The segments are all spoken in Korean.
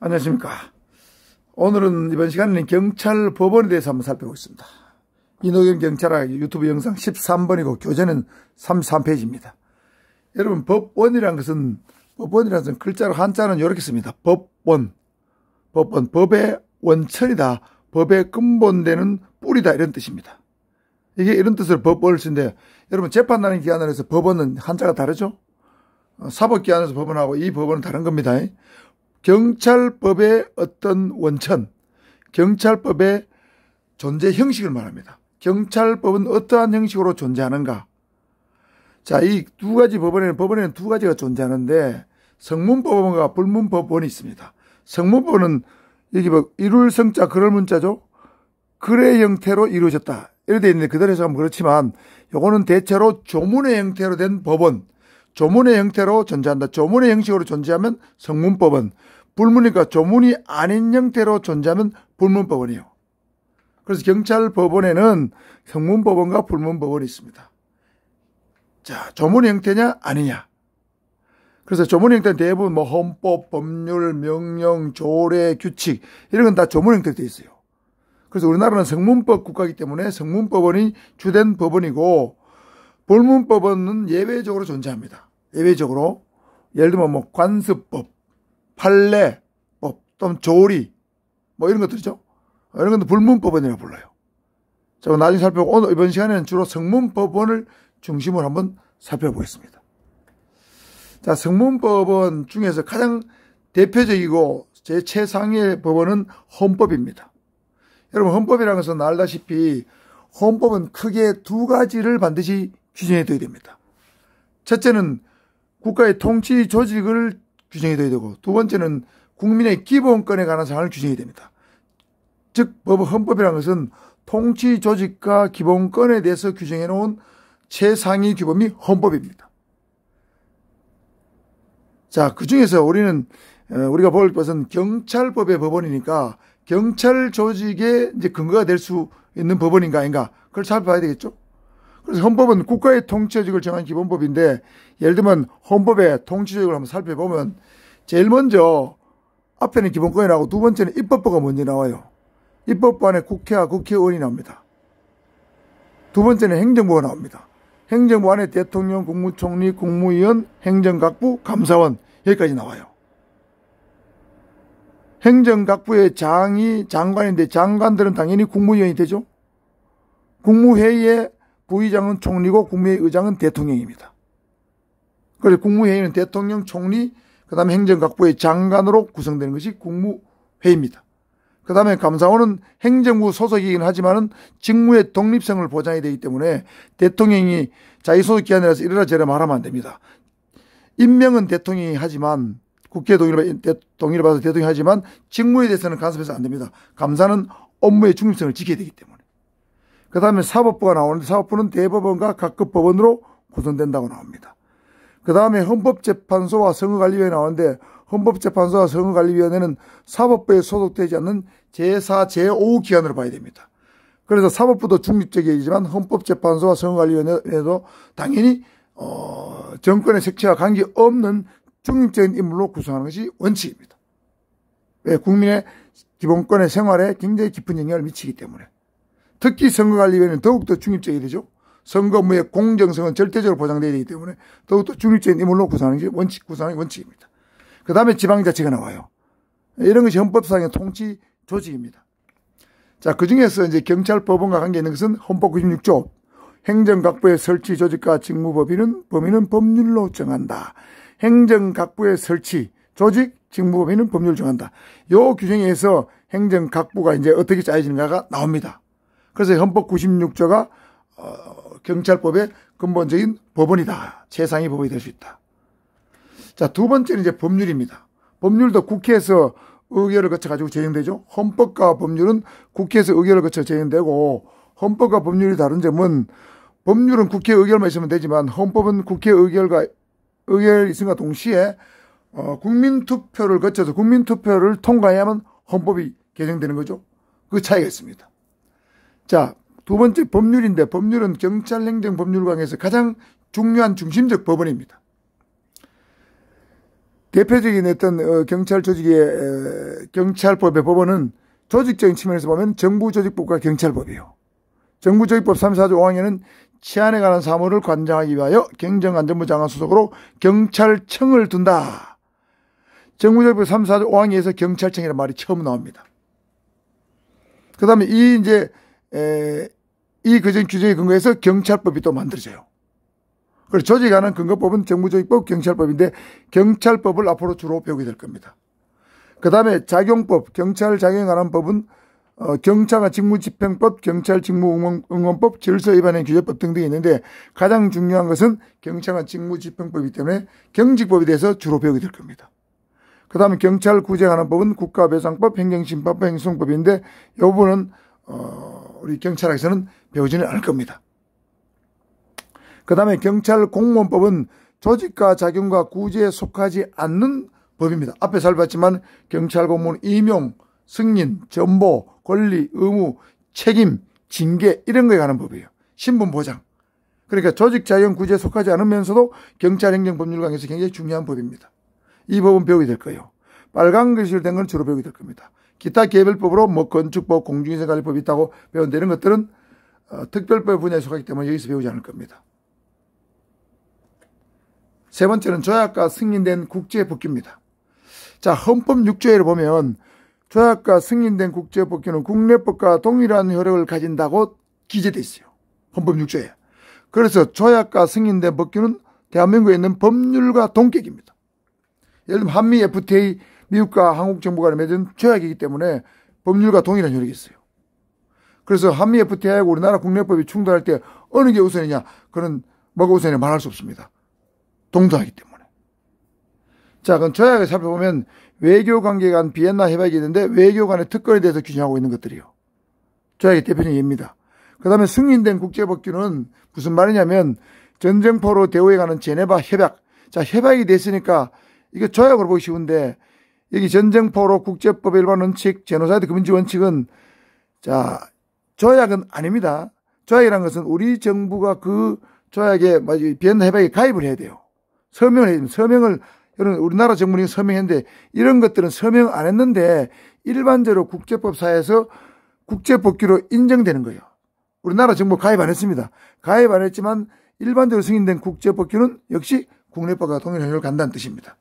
안녕하십니까. 오늘은 이번 시간에는 경찰 법원에 대해서 한번 살펴보겠습니다. 이노경 경찰학 유튜브 영상 13번이고 교재는 33페이지입니다. 여러분, 법원이라는 것은 글자로 한자는 이렇게 씁니다. 법원, 법의 원천이다, 법의 근본되는 뿌리다, 이런 뜻입니다. 이게 이런 뜻으로 법원을 쓰는데, 여러분, 재판하는 기관에서 법원은 한자가 다르죠? 사법기관에서 법원하고 이 법원은 다른 겁니다. 경찰법의 어떤 원천, 경찰법의 존재 형식을 말합니다. 경찰법은 어떠한 형식으로 존재하는가? 자, 이 두 가지 법원에는 두 가지가 존재하는데, 성문법원과 불문법원이 있습니다. 성문법원은 여기 뭐 이룰 성자 그럴 문자죠. 글의 형태로 이루어졌다, 이렇게 되어 있는데 그대로 해석하면 그렇지만, 요거는 대체로 조문의 형태로 된 법원, 조문의 형태로 존재한다. 조문의 형식으로 존재하면 성문법원, 불문이니까 조문이 아닌 형태로 존재하면 불문법원이에요. 그래서 경찰법원에는 성문법원과 불문법원이 있습니다. 자, 조문의 형태냐 아니냐. 그래서 조문의 형태는 대부분 뭐 헌법, 법률, 명령, 조례, 규칙 이런 건 다 조문 형태로 되어 있어요. 그래서 우리나라는 성문법 국가이기 때문에 성문법원이 주된 법원이고, 불문법원은 예외적으로 존재합니다. 예외적으로. 예를 들면 뭐 관습법, 판례법, 또는 조리, 뭐 이런 것들이죠. 이런 것도 불문법원이라고 불러요. 자, 나중에 살펴보고, 오늘 이번 시간에는 주로 성문법원을 중심으로 한번 살펴보겠습니다. 자, 성문법원 중에서 가장 대표적이고 제 최상위의 법원은 헌법입니다. 여러분, 헌법이라는 것은 알다시피 헌법은 크게 두 가지를 반드시 규정해 둬야 됩니다. 첫째는 국가의 통치 조직을 규정해 둬야 되고, 두 번째는 국민의 기본권에 관한 사항을 규정해야 됩니다. 즉, 헌법이라는 것은 통치 조직과 기본권에 대해서 규정해 놓은 최상위 규범이 헌법입니다. 자, 그 중에서 우리가 볼 것은 경찰법의 법원이니까 경찰 조직의 이제 근거가 될 수 있는 법원인가 아닌가, 그걸 살펴봐야 되겠죠. 그래서 헌법은 국가의 통치조직을 정한 기본법인데, 예를 들면 헌법의 통치조직을 한번 살펴보면 제일 먼저 앞에는 기본권이 나오고 두 번째는 입법부가 먼저 나와요. 입법부 안에 국회와 국회의원이 나옵니다. 두 번째는 행정부가 나옵니다. 행정부 안에 대통령, 국무총리, 국무위원, 행정각부, 감사원, 여기까지 나와요. 행정각부의 장관인데 장관들은 당연히 국무위원이 되죠. 국무회의의 부의장은 총리고 국무회의 의장은 대통령입니다. 그래서 국무회의는 대통령, 총리, 그 다음에 행정각부의 장관으로 구성되는 것이 국무회의입니다. 그 다음에 감사원은 행정부 소속이긴 하지만은 직무의 독립성을 보장해야 되기 때문에 대통령이 자기 소속 기관이라서 이래라 저래라 말하면 안 됩니다. 임명은 대통령이 하지만, 국회 동의를 받아서 대통령이 하지만 직무에 대해서는 간섭해서 안 됩니다. 감사는 업무의 중립성을 지켜야 되기 때문에. 그 다음에 사법부가 나오는데, 사법부는 대법원과 각급 법원으로 구성된다고 나옵니다. 그 다음에 헌법재판소와 선거관리위원회 나오는데, 헌법재판소와 선거관리위원회는 사법부에 소속되지 않는 제4, 제5 기관으로 봐야 됩니다. 그래서 사법부도 중립적이지만 헌법재판소와 선거관리위원회도 당연히 정권의 색채와 관계없는 중립적인 인물로 구성하는 것이 원칙입니다. 왜? 국민의 기본권의 생활에 굉장히 깊은 영향을 미치기 때문에. 특히 선거관리위원회는 더욱더 중립적이 되죠. 선거 업무의 공정성은 절대적으로 보장되어야 되기 때문에 더욱더 중립적인 인물로 구성하는 게 구성하는 원칙입니다. 그 다음에 지방자치가 나와요. 이런 것이 헌법상의 통치 조직입니다. 자, 그 중에서 이제 경찰법원과 관계 있는 것은 헌법 96조, 행정각부의 설치 조직과 직무 범위는 법률로 정한다. 행정각부의 설치, 조직, 직무 범위는 법률로 정한다. 요 규정에 의해서 행정각부가 이제 어떻게 짜여지는가가 나옵니다. 그래서 헌법 96조가 경찰법의 근본적인 법원이다. 최상위 법원이 될 수 있다. 자, 두 번째는 이제 법률입니다. 법률도 국회에서 의결을 거쳐가지고 제정되죠. 헌법과 법률은 국회에서 의결을 거쳐 제정되고, 헌법과 법률이 다른 점은, 법률은 국회 의결만 있으면 되지만 헌법은 국회 의결이 있음과 동시에 국민투표를 거쳐서 국민투표를 통과해야만 헌법이 개정되는 거죠. 그 차이가 있습니다. 자, 두 번째 법률인데, 법률은 경찰행정법률관에서 가장 중요한 중심적 법원입니다. 대표적인 어떤 경찰 조직의 경찰법의 법원은 조직적인 측면에서 보면 정부조직법과 경찰법이에요. 정부조직법 34조 5항에는 치안에 관한 사무를 관장하기 위하여 행정안전부 장관 소속으로 경찰청을 둔다. 정부조직법 34조 5항에서 경찰청이라는 말이 처음 나옵니다. 그 다음에 이 규정 규정에 근거해서 경찰법이 또 만들어져요. 그래서 조직하는 근거법은 정부조직법, 경찰법인데 경찰법을 앞으로 주로 배우게 될 겁니다. 그 다음에 작용법, 경찰 작용에 관한 법은 경찰관 직무집행법, 경찰 직무응원법, 질서위반행 규제법 등등이 있는데 가장 중요한 것은 경찰관 직무집행법이기 때문에 경직법에 대해서 주로 배우게 될 겁니다. 그 다음에 경찰 구제에 관한 법은 국가배상법, 행정심판법, 행정법인데 이 부분은 우리 경찰학에서는 배우지는 않을 겁니다. 그 다음에 경찰 공무원법은 조직과 작용과 구제에 속하지 않는 법입니다. 앞에 살펴봤지만 경찰 공무원 임용, 승인, 전보, 권리, 의무, 책임, 징계 이런 거에 관한 법이에요. 신분 보장. 그러니까 조직 작용 구제에 속하지 않으면서도 경찰 행정법률 강에서 굉장히 중요한 법입니다. 이 법은 배우게 될 거예요. 빨간 글씨로 된 건 주로 배우게 될 겁니다. 기타 개별법으로 뭐 건축법, 공중위생관리법이 있다고 배운데 이런 것들은 특별법 분야에 속하기 때문에 여기서 배우지 않을 겁니다. 세 번째는 조약과 승인된 국제법규입니다. 자, 헌법 6조에 보면 조약과 승인된 국제법규는 국내법과 동일한 효력을 가진다고 기재되어 있어요. 헌법 6조에. 그래서 조약과 승인된 법규는 대한민국에 있는 법률과 동격입니다. 예를 들면 한미 FTA, 미국과 한국 정부 간에 맺은 조약이기 때문에 법률과 동일한 효력이 있어요. 그래서 한미 FTA하고 우리나라 국내법이 충돌할 때 어느 게 우선이냐, 그런 뭐가 우선이냐 말할 수 없습니다. 동등하기 때문에. 자, 그럼 조약을 살펴보면 외교관계 간 비엔나 협약이 있는데 외교관의 특권에 대해서 규정하고 있는 것들이요. 조약의 대표적인 예입니다. 그 다음에 승인된 국제법규는 무슨 말이냐면 전쟁포로 대우에 관한 제네바 협약. 자, 협약이 됐으니까 이게 조약으로 보기 쉬운데 여기 전쟁포로 국제법의 일반 원칙, 제노사이드 금지 원칙은 자, 조약은 아닙니다. 조약이라는 것은 우리 정부가 그 조약에 비엔나 협약에 가입을 해야 돼요. 서명을 해야 됩니다. 서명을 우리나라 정부는 서명했는데 이런 것들은 서명 안 했는데 일반적으로 국제법사에서 국제법규로 인정되는 거예요. 우리나라 정부 가입 안 했습니다. 가입 안 했지만 일반적으로 승인된 국제법규는 역시 국내법과 동일한 효력을 간다는 뜻입니다.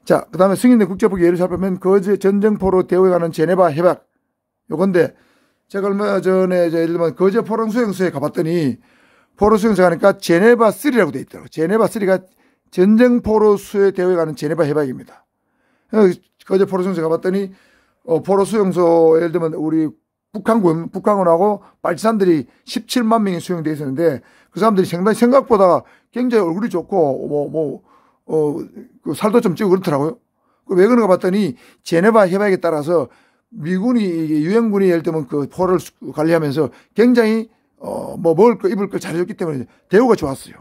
자, 그 다음에 승인된 국제법규 예를 살펴보면 전쟁포로 대우에 관한 제네바 협약 요건데 제가 얼마 전에 예를 들면 거제 포럼 수용소에 가봤더니 포로 수용소 가니까 제네바 3라고 되어 있더라고요. 제네바 3가 전쟁포로 수에 대우에 관한 제네바 협약입니다. 거제 포로 수용소 가봤더니 포로 수용소 예를 들면 우리 북한군하고 빨치산들이 17만 명이 수용되어 있었는데 그 사람들이 생각보다 굉장히 얼굴이 좋고 그 살도 좀 찌고 그렇더라고요. 왜 그런가 봤더니 제네바 협약에 따라서 미군이 유엔군이 예를 들면 그 포로를 관리하면서 굉장히 먹을 거 입을 거 잘해줬기 때문에 대우가 좋았어요.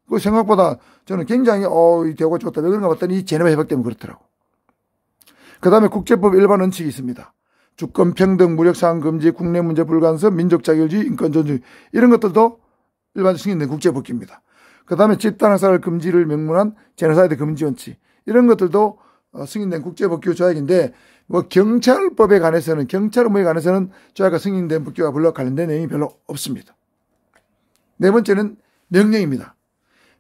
그 생각보다 저는 굉장히 이 대우가 좋았다. 왜 그런가 봤더니 이 제네바 협약 때문에 그렇더라고. 그 다음에 국제법 일반 원칙이 있습니다. 주권 평등, 무력사항 금지, 국내 문제 불간섭, 민족 자결주의, 인권 존중 이런 것들도 일반 승인된 국제법규입니다. 그 다음에 집단 학살 금지를 명문한 제노사이드 금지 원칙 이런 것들도 승인된 국제법규 조약인데 뭐 경찰법에 관해서는 경찰 업무에 관해서는 조약과 승인된 법규와 별로 관련된 내용이 별로 없습니다. 네 번째는 명령입니다.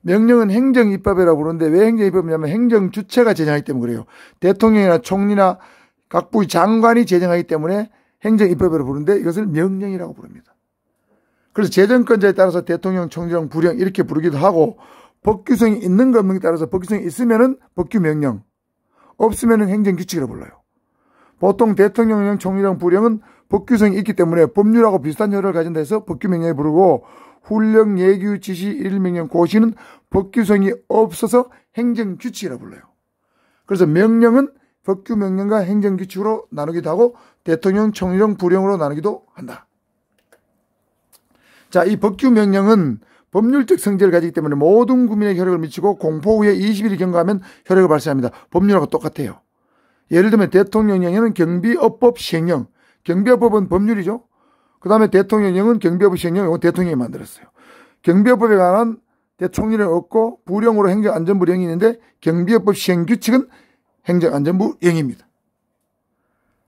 명령은 행정입법이라고 부르는데 왜 행정입법이냐면 행정주체가 제정하기 때문에 그래요. 대통령이나 총리나 각 부의 장관이 제정하기 때문에 행정입법이라고 부르는데 이것을 명령이라고 부릅니다. 그래서 재정권자에 따라서 대통령, 총리령, 부령 이렇게 부르기도 하고 법규성이 있는 것 없는 게 따라서 법규성이 있으면은 법규명령, 없으면은 행정규칙이라고 불러요. 보통 대통령령, 총리령, 부령은 법규성이 있기 때문에 법률하고 비슷한 효력을 가진다 해서 법규명령에 부르고 훈령, 예규, 지시, 일일명령, 고시는 법규성이 없어서 행정규칙이라고 불러요. 그래서 명령은 법규명령과 행정규칙으로 나누기도 하고 대통령, 총리령, 부령으로 나누기도 한다. 자, 이 법규명령은 법률적 성질을 가지기 때문에 모든 국민에게 효력을 미치고 공포 후에 20일이 경과하면 효력을 발생합니다. 법률하고 똑같아요. 예를 들면 대통령령에는 경비업법 시행령, 경비업법은 법률이죠. 그 다음에 대통령령은 경비업법 시행령, 이건 대통령이 만들었어요. 경비업법에 관한 대총리를 얻고 부령으로 행정안전부령이 있는데 경비업법 시행규칙은 행정안전부령입니다.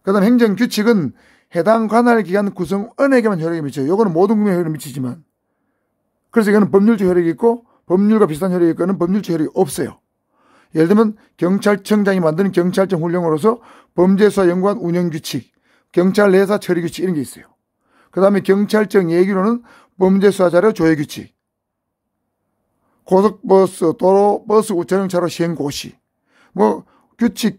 그 다음 행정규칙은 해당 관할 기관 구성원에게만 효력이 미쳐요. 요거는 모든 국민에 효력이 미치지만 그래서 이거는 법률적 효력이 있고 법률과 비슷한 효력이 있고는 법률적 효력이 없어요. 예를 들면 경찰청장이 만드는 경찰청 훈령으로서 범죄수사 연구원 운영규칙, 경찰 내사 처리규칙 이런 게 있어요. 그 다음에 경찰청 예기로는 범죄수사 자료 조회규칙, 고속버스, 도로버스 우체용차로 시행고시, 뭐 규칙,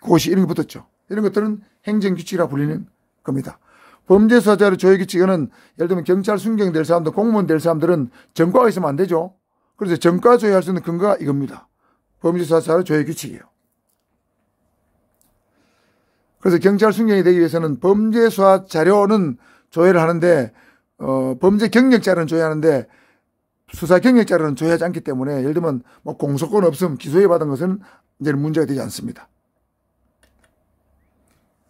고시 이런 게 붙었죠. 이런 것들은 행정규칙이라 불리는 겁니다. 범죄수사 자료 조회규칙은 예를 들면 경찰 순경될 사람들, 공무원 될 사람들은 전과가 있으면 안 되죠. 그래서 전과 조회할 수 있는 근거가 이겁니다. 범죄수사 자료 조회규칙이에요. 그래서 경찰 순경이 되기 위해서는 범죄수사 자료는 조회를 하는데 범죄 경력 자료는 조회하는데 수사 경력 자료는 조회하지 않기 때문에 예를 들면 뭐 공소권 없음 기소에 받은 것은 이제는 문제가 되지 않습니다.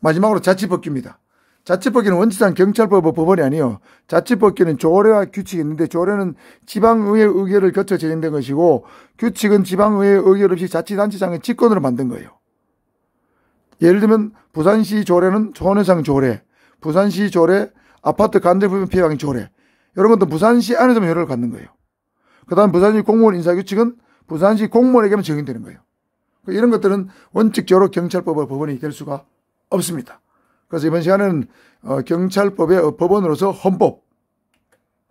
마지막으로 자치법규입니다. 자치법규는 원칙상 경찰법 법원이 아니에요. 자치법규는 조례와 규칙이 있는데 조례는 지방의회 의결을 거쳐 제정된 것이고 규칙은 지방의회 의결 없이 자치단체장의 직권으로 만든 거예요. 예를 들면 부산시 조례는 초원해상 조례, 부산시 조례, 아파트 간접부분 피해방지 조례 이런 것도 부산시 안에서만 효력을 갖는 거예요. 그 다음 부산시 공무원 인사규칙은 부산시 공무원에게만 적용되는 거예요. 이런 것들은 원칙적으로 경찰법의 법원이 될 수가 없습니다. 그래서 이번 시간에는 경찰법의 법원으로서 헌법,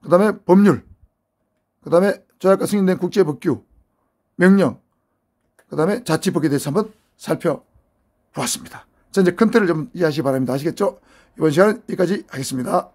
그 다음에 법률, 그 다음에 조약과 승인된 국제법규, 명령, 그 다음에 자치법규에 대해서 한번 살펴보았습니다. 자, 이제 큰 틀을 좀 이해하시기 바랍니다. 아시겠죠? 이번 시간은 여기까지 하겠습니다.